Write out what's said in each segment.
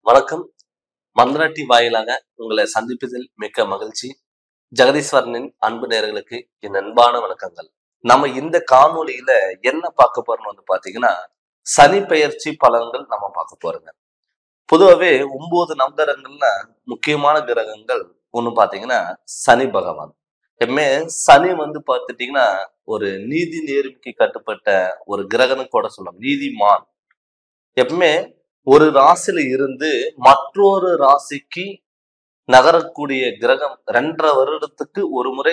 வணக்கம். மந்தனாட்டி வாயிலாக உங்களை சந்திப்பதில் மிக்க மகிழ்ச்சி. ஜெகதீஸ்வரனின் அன்பு நேயர்களுக்கு என் அன்பான வணக்கங்கள். நம்ம இந்த காணொளியில என்ன பார்க்க போறோம்னு பாத்தீங்கன்னா, சனி பெயர்ச்சி பலன்கள் நம்ம பார்க்க போறோங்க. பொதுவாவே 9 நவகிரகங்கள்ல முக்கியமான கிரகங்கள் ஒண்ணு பாத்தீங்கன்னா சனி பகவான். எப்பவுமே சனி பாத்துட்டீங்கன்னா ஒரு நீதி நேர்மைக்கு கட்டுப்பட்ட ஒரு கிரகம்னு கூட சொல்லலாம். நீதிமான். எப்பவுமே ஒரு ராசியில இருந்து மற்றொரு ராசிக்கு நகரக்கூடிய கிரகம் 2.5 வருடத்துக்கு ஒரு முறை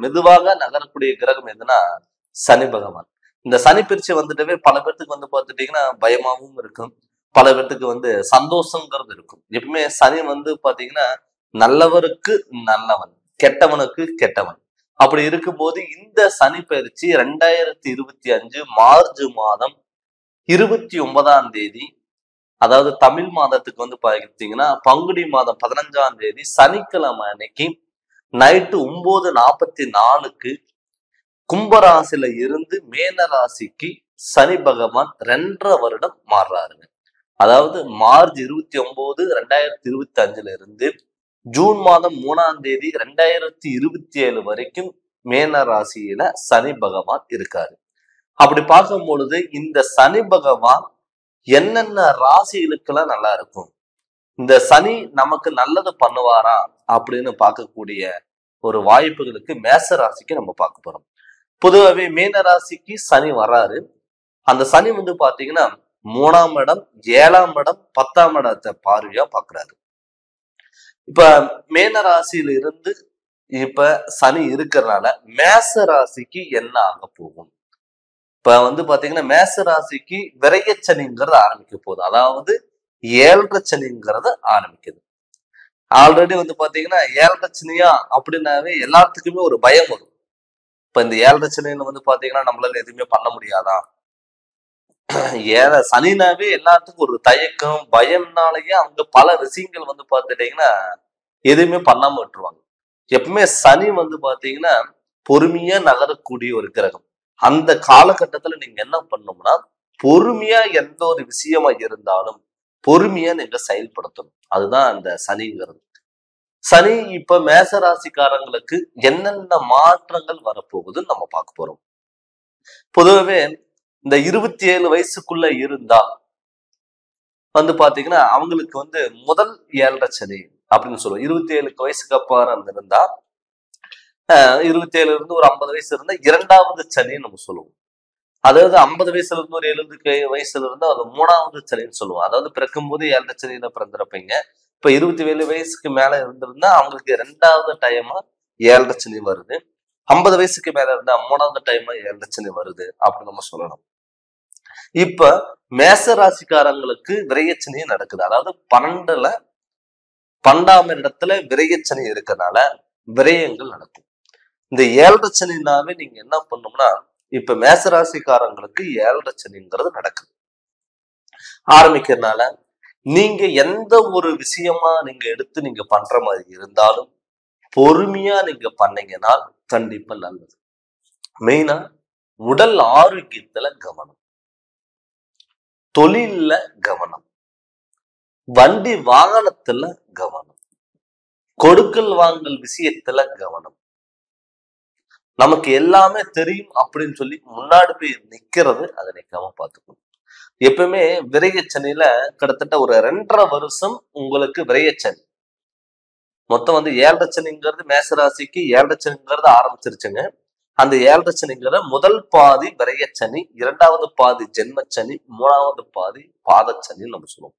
மெதுவாக நகரக்கூடிய கிரகம் எதுனா சனி பகவான். இந்த சனி பிரிச்சு வந்துட்டவே பல பேர்த்துக்கு பாத்துட்டீங்கன்னா பயமாவும் இருக்கும். பல பேர்த்துக்கு சந்தோஷங்கிறது இருக்கும். எப்பவுமே சனி பாத்தீங்கன்னா நல்லவருக்கு நல்லவன், கெட்டவனுக்கு கெட்டவன். அப்படி இருக்கும்போது இந்த சனி பயிற்சி 2025 மார்ச் மாதம் 29ஆம் தேதி, அதாவது தமிழ் மாதத்துக்கு பாத்தீங்கன்னா பங்குனி மாதம் 15ஆம் தேதி சனிக்கிழமை அன்னைக்கு நைட்டு 9:44க்கு கும்பராசில இருந்து மேன ராசிக்கு சனி பகவான் 2.5 வருடம் மாறுறாருங்க. அதாவது மார்ச் 29, 2025 இருந்து ஜூன் மாதம் 3ஆம் தேதி 2027 வரைக்கும் மேன ராசியில சனி பகவான் இருக்காரு. அப்படி பார்க்கும் பொழுது இந்த சனி பகவான் என்னென்ன ராசிகளுக்கெல்லாம் நல்லா இருக்கும், இந்த சனி நமக்கு நல்லது பண்ணுவாரா அப்படின்னு பார்க்கக்கூடிய ஒரு வாய்ப்புகளுக்கு மேச ராசிக்கு நம்ம பார்க்க போறோம். பொதுவாகவே மீன ராசிக்கு சனி வராரு. அந்த சனி பாத்தீங்கன்னா 3ஆம் இடம், 7ஆம் இடம், 10ஆம் இடத்தை பார்வையா பாக்குறாரு. இப்ப மீன ராசியில இருந்து இப்ப சனி இருக்கிறதுனால மேச ராசிக்கு என்ன ஆக போகும்? இப்ப பாத்தீங்கன்னா மேச ராசிக்கு விரையச்சனிங்கிறது ஆரம்பிக்க போகுது. அதாவது 7.5 சனிங்கிறது ஆரம்பிக்குது. ஆல்ரெடி பாத்தீங்கன்னா 7.5 சனியா அப்படின்னாவே எல்லாத்துக்குமே ஒரு பயம் வரும். இப்ப இந்த 7.5 சனின்னு பாத்தீங்கன்னா நம்மளால எதுவுமே பண்ண முடியாதா? சனினாவே எல்லாத்துக்கும் ஒரு தயக்கம், பயம்னாலேயே அவங்க பல விஷயங்கள் பாத்துட்டீங்கன்னா எதுவுமே பண்ணாம விட்டுருவாங்க. எப்பவுமே சனி பாத்தீங்கன்னா பொறுமையா நகரக்கூடிய ஒரு கிரகம். அந்த காலகட்டத்துல நீங்க என்ன பண்ணணும்னா பொறுமையா எந்த ஒரு விஷயமா இருந்தாலும் பொறுமையா நீங்க செயல்படுத்தணும். அதுதான் அந்த சனிங்கிறது. சனி இப்ப மேச ராசிக்காரங்களுக்கு என்னென்ன மாற்றங்கள் வரப்போகுதுன்னு நம்ம பார்க்க போறோம். பொதுவாகவே இந்த 27 வயசுக்குள்ள இருந்தா பாத்தீங்கன்னா அவங்களுக்கு முதல் 7.5 சனி அப்படின்னு சொல்லுவோம். 27 வயசுக்கு அப்புறம் இருந்தா 27 இருந்து ஒரு 50 வயசு இருந்தா 2வது சனின்னு நம்ம சொல்லுவோம். அதாவது 50 வயசுல இருந்து ஒரு 70 வயசுல இருந்தா அது 3வது சனின்னு சொல்லுவோம். அதாவது பிறக்கும் போது 7.5 சனியில பிறந்திருப்பீங்க. இப்ப 27 வயசுக்கு மேல இருந்திருந்தா அவங்களுக்கு 2வது டைமா 7.5 சனி வருது. 50 வயசுக்கு மேல இருந்தா 3வது டைமா 7.5 சனி வருது அப்படின்னு நம்ம சொல்லணும். இப்ப மேச ராசிக்காரங்களுக்கு விரையச்சனி நடக்குது. அதாவது 12ஆம் இடத்துல விரையச்சனி இருக்கிறதுனால விரயங்கள் நடக்கும். இந்த 7.5 சனினாவே நீங்க என்ன பண்ணணும்னா இப்ப மேசராசிக்காரங்களுக்கு 7.5 சனிங்கிறது நடக்குது. ஆரம்பிக்கிறதுனால நீங்க எந்த ஒரு விஷயமா நீங்க எடுத்து நீங்க பண்ற மாதிரி இருந்தாலும் பொறுமையா நீங்க பண்ணீங்கன்னா கண்டிப்பா நல்லது. மெயினா உடல் ஆரோக்கியத்துல கவனம், தொழில்ல கவனம், வண்டி வாகனத்துல கவனம், கொடுக்கல் வாங்கல் விஷயத்துல கவனம். நமக்கு எல்லாமே தெரியும் அப்படின்னு சொல்லி முன்னாடி போய் நிக்கிறது அதை நிக்காம பாத்துக்கணும். எப்பவுமே விரையச்சனில கிட்டத்தட்ட ஒரு 2.5 வருஷம் உங்களுக்கு விரையச்சனி. மொத்தம் 7.5 சனிங்கிறது மேசராசிக்கு 7.5 சனிங்கிறது ஆரம்பிச்சிருச்சுங்க. அந்த 7.5 சனிங்கிற முதல் பாதி விரையச்சனி, 2வது பாதி ஜென்மச்சனி, 3வது பாதி பாதச்சனின்னு நம்ம சொல்லுவோம்.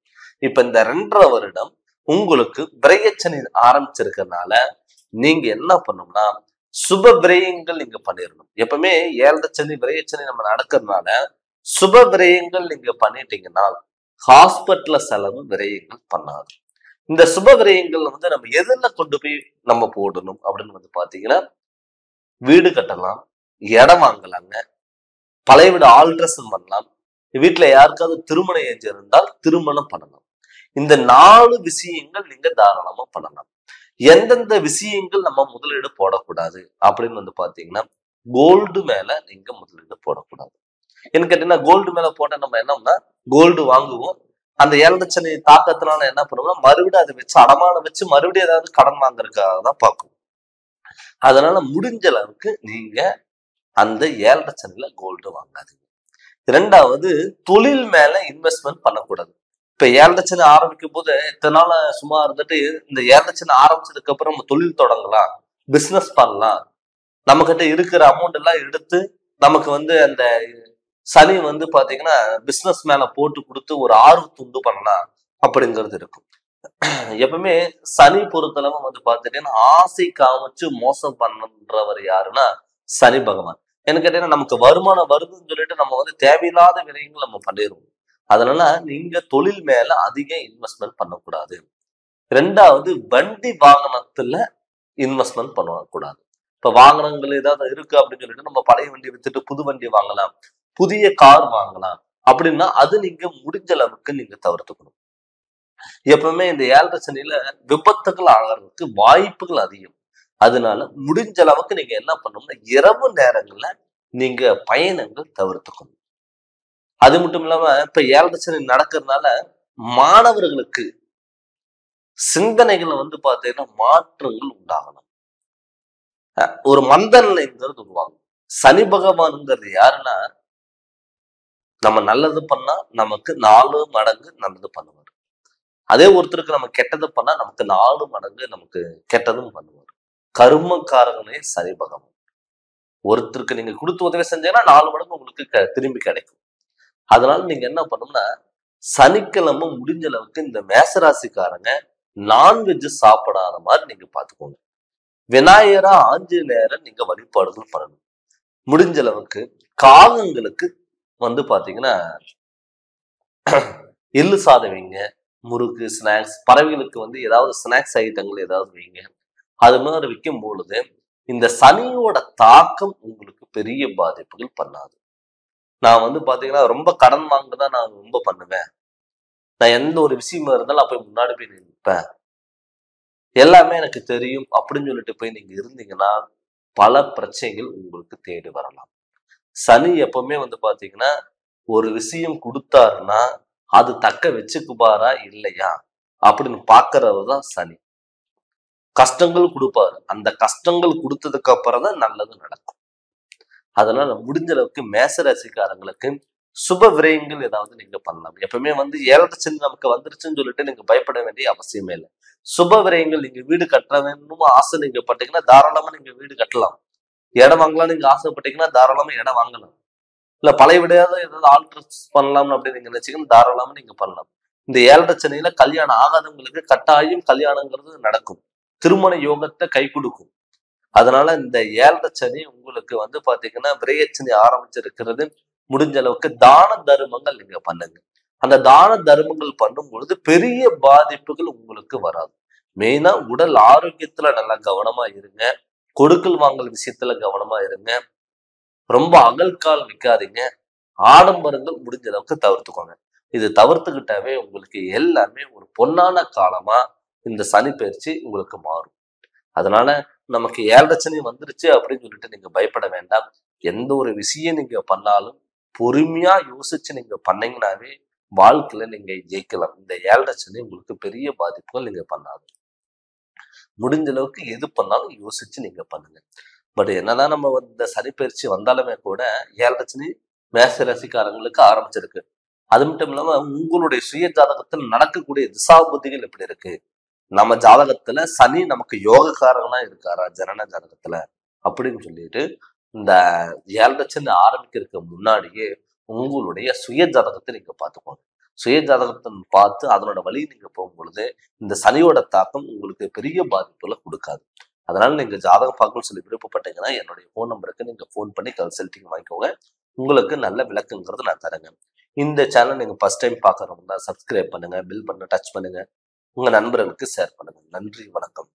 இப்ப இந்த 2.5 வருடம் உங்களுக்கு விரையச்சனி ஆரம்பிச்சிருக்கிறதுனால நீங்க என்ன பண்ணணும்னா சுப விரயங்கள் நீங்க பண்ணிடணும். எப்பவுமே 7.5 சனி விரயச்சனி நம்ம நடக்கிறதுனால சுப விரயங்கள் நீங்க பண்ணிட்டீங்கன்னா ஹாஸ்பிட்டல்ல செலவு விரயங்கள் பண்ணாது. இந்த சுப விரயங்கள் நம்ம எதுல கொண்டு போய் நம்ம போடணும் அப்படின்னு பாத்தீங்கன்னா வீடு கட்டலாம், இடம் வாங்கலாங்க, பழைய வீடு ஆல்ட்ரேஷன் பண்ணலாம், வீட்டுல யாருக்காவது திருமண ஏஜ் இருந்தால் திருமணம் பண்ணலாம். இந்த 4 விஷயங்கள் நீங்க தாராளமா பண்ணலாம். எந்தெந்த விஷயங்கள் நம்ம முதலீடு போடக்கூடாது அப்படின்னு பாத்தீங்கன்னா கோல்டு மேல நீங்க முதலீடு போடக்கூடாது. என்ன கேட்டீங்கன்னா கோல்டு மேல போட்டா நம்ம என்னன்னா கோல்டு வாங்குவோம், அந்த 7,00,000 தாக்கத்தினால என்ன பண்ணுவோம்னா மறுபடியும் அதை வச்சு அடமானம் வச்சு மறுபடியும் ஏதாவது கடன் வாங்குறதுக்காக தான் பார்க்கும். அதனால முடிஞ்ச அளவுக்கு நீங்க அந்த 7,00,000 கோல்டு வாங்காதீங்க. இரண்டாவது, தொழில் மேல இன்வெஸ்ட்மெண்ட் பண்ணக்கூடாது. இப்ப 7,00,000 ஆரம்பிக்கும் போது இத்தனை நாள் சும்மா இருந்துட்டு இந்த 7,00,000 ஆரம்பிச்சதுக்கு அப்புறம் நம்ம தொழில் தொடங்கலாம், பிசினஸ் பண்ணலாம், நம்ம கிட்ட இருக்கிற அமௌண்ட் எல்லாம் எடுத்து நமக்கு அந்த சனி பாத்தீங்கன்னா பிசினஸ் மேல போட்டு கொடுத்து ஒரு ஆர்வத்தை உண்டு பண்ணலாம் அப்படிங்கிறது இருக்கும். எப்பவுமே சனி பொறுத்தளவு பாத்துட்டீங்கன்னா ஆசை காமிச்சு மோசம் பண்றவர் யாருன்னா சனி பகவான். என்ன கேட்டீங்கன்னா நமக்கு வருமானம் வருதுன்னு சொல்லிட்டு நம்ம தேவையில்லாத விலைகள் நம்ம பண்ணிடுவோம். அதனால நீங்க தொழில் மேல அதிக இன்வெஸ்ட்மெண்ட் பண்ணக்கூடாது. ரெண்டாவது, வண்டி வாகனத்துல இன்வெஸ்ட்மெண்ட் பண்ணக்கூடாது. இப்ப வாகனங்கள் ஏதாவது இருக்கு அப்படின்னு சொல்லிட்டு நம்ம பழைய வண்டி வித்துட்டு புது வண்டி வாங்கலாம், புதிய கார் வாங்கலாம் அப்படின்னா அது நீங்க முடிஞ்ச அளவுக்கு நீங்க தவிர்த்துக்கணும். எப்பவுமே இந்த 7,00,000 விபத்துகள் ஆகிறதுக்கு வாய்ப்புகள் அதிகம். அதனால முடிஞ்ச அளவுக்கு நீங்க என்ன பண்ணணும்னா இரவு நேரங்கள்ல நீங்க பயணங்கள் தவிர்த்துக்கணும். அது மட்டும் இல்லாம இப்ப 7,00,000 நடக்கிறதுனால மாணவர்களுக்கு சிந்தனைகளை பாத்தீங்கன்னா மாற்றங்கள் உண்டாகணும். ஒரு மந்தநிலைங்கிறது உருவாகும். சனி பகவான்ங்கிறது யாருன்னா நம்ம நல்லது பண்ணா நமக்கு 4 மடங்கு நல்லது பண்ணுவார். அதே ஒருத்தருக்கு நம்ம கெட்டது பண்ணா நமக்கு 4 மடங்கு நமக்கு கெட்டதும் பண்ணுவார். கர்மக்காரங்களே சனி பகவான். ஒருத்தருக்கு நீங்க கொடுத்து உதவி செஞ்சீங்கன்னா 4 மடங்கு உங்களுக்கு திரும்பி கிடைக்கும். அதனால நீங்க என்ன பண்ணணும்னா சனிக்கிழமை முடிஞ்ச அளவுக்கு இந்த மேசராசிக்காரங்க நான்வெஜ் சாப்பிடாத மாதிரி நீங்க பாத்துக்கோங்க. விநாயகரா ஆஞ்சநேயரை நீங்க வழிபாடுகள் பண்ணணும். முடிஞ்ச அளவுக்கு காகங்களுக்கு பாத்தீங்கன்னா எள்ளு சாதம் வைங்க, முறுக்கு, ஸ்நாக்ஸ், பறவைகளுக்கு ஏதாவது ஸ்நாக்ஸ் ஐட்டங்கள் ஏதாவது வைங்க. அது மாதிரி வைக்கும் பொழுது இந்த சனியோட தாக்கம் உங்களுக்கு பெரிய பாதிப்புகள் பண்ணாது. நான் பாத்தீங்கன்னா ரொம்ப கடன் வாங்கதான் நான் ரொம்ப பண்ணுவேன். நான் எந்த ஒரு விஷயமா இருந்தாலும் அப்ப முன்னாடி போய் நிற்பேன், எல்லாமே எனக்கு தெரியும் அப்படின்னு சொல்லிட்டு போய் நீங்க இருந்தீங்கன்னா பல பிரச்சனைகள் உங்களுக்கு தேடி வரலாம். சனி எப்பவுமே பாத்தீங்கன்னா ஒரு விஷயம் கொடுத்தாருன்னா அது தக்க வச்சுக்குப்பாரா இல்லையா அப்படின்னு பாக்குறவர் தான் சனி. கஷ்டங்கள் கொடுப்பாரு, அந்த கஷ்டங்கள் கொடுத்ததுக்கு அப்புறம் தான் நல்லது நடக்கும். அதனால முடிஞ்ச அளவுக்கு மேசராசிக்காரங்களுக்கு சுப விரயங்கள் ஏதாவது நீங்க பண்ணலாம். எப்பவுமே 7,00,000 நமக்கு வந்துருச்சுன்னு சொல்லிட்டு நீங்க பயப்பட வேண்டிய அவசியமே இல்லை. சுப விரயங்கள், நீங்க வீடு கட்ட வேணும்னு ஆசை நீங்க பட்டீங்கன்னா தாராளமா நீங்க வீடு கட்டலாம். இடம் வாங்கலாம் நீங்க ஆசைப்பட்டீங்கன்னா தாராளமா இடம் வாங்கலாம். இல்ல பழைய விடையாவது ஏதாவது ஆல்ட்ரேட் பண்ணலாம் அப்படின்னு நீங்க நினைச்சீங்கன்னா தாராளமா நீங்க பண்ணலாம். இந்த 7,00,000 கல்யாணம் ஆகாதவங்களுக்கு கட்டாயம் கல்யாணங்கிறது நடக்கும், திருமண யோகத்தை கை கொடுக்கும். அதனால இந்த 7,00,000 உங்களுக்கு பாத்தீங்கன்னா விரயச்சனி ஆரம்பிச்சிருக்கிறது. முடிஞ்ச அளவுக்கு தான தர்மங்கள் நீங்க பண்ணுங்க. அந்த தான தர்மங்கள் பண்ணும் பொழுது பெரிய பாதிப்புகள் உங்களுக்கு வராது. மெயினா உடல் ஆரோக்கியத்துல நல்லா கவனமா இருங்க, கொடுக்கல் வாங்கல் விஷயத்துல கவனமா இருங்க, ரொம்ப அகல்கால் வைக்காதீங்க, ஆடம்பரங்கள் முடிஞ்ச அளவுக்கு தவிர்த்துக்கோங்க. இது தவிர்த்துக்கிட்டாவே உங்களுக்கு எல்லாமே ஒரு பொன்னான காலமா இந்த சனி பயிற்சி உங்களுக்கு மாறும். அதனால நமக்கு 7,00,000 வந்துருச்சு அப்படின்னு சொல்லிட்டு நீங்க பயப்பட வேண்டாம். எந்த ஒரு விஷயம் நீங்க பண்ணாலும் பொறுமையா யோசிச்சு நீங்க பண்ணீங்கன்னாவே வாழ்க்கையில நீங்க ஜெயிக்கலாம். இந்த 7,00,000 உங்களுக்கு பெரிய பாதிப்புகள் நீங்க பண்ணாது. முடிஞ்ச அளவுக்கு எது பண்ணாலும் யோசிச்சு நீங்க பண்ணுங்க. பட் என்னதான் நம்ம இந்த சனி பயிற்சி வந்தாலுமே கூட 7,00,000 மேச ராசிக்காரங்களுக்கு ஆரம்பிச்சிருக்கு. அது மட்டும் இல்லாம உங்களுடைய சுய ஜாதகத்தில் நடக்கக்கூடிய திசாபுத்திகள் எப்படி இருக்கு, நம்ம ஜாதகத்துல சனி நமக்கு யோகக்காரங்களா இருக்காரா ஜனன ஜாதகத்துல அப்படின்னு சொல்லிட்டு இந்த 7,00,000 ஆரம்பிக்கிறதுக்கு முன்னாடியே உங்களுடைய சுய ஜாதகத்தை நீங்க பார்த்துக்கோங்க. சுய ஜாதகத்தை பார்த்து அதனோட வழி நீங்க போகும் பொழுது இந்த சனியோட தாக்கம் உங்களுக்கு பெரிய பாதிப்புல கொடுக்காது. அதனால நீங்க ஜாதகம் பார்க்கணும்னு சொல்லி விருப்பப்பட்டீங்கன்னா என்னுடைய ஃபோன் நம்பருக்கு நீங்க ஃபோன் பண்ணி கன்சல்டிங் வாங்கிக்கோங்க. உங்களுக்கு நல்ல விளக்குங்கிறது நான் தரேங்க. இந்த சேனல் நீங்க ஃபர்ஸ்ட் டைம் பார்க்கறவங்க சப்ஸ்கிரைப் பண்ணுங்க, பில் பண்ண டச் பண்ணுங்க, உங்க நண்பர்களுக்கு ஷேர் பண்ணுங்க. நன்றி, வணக்கம்.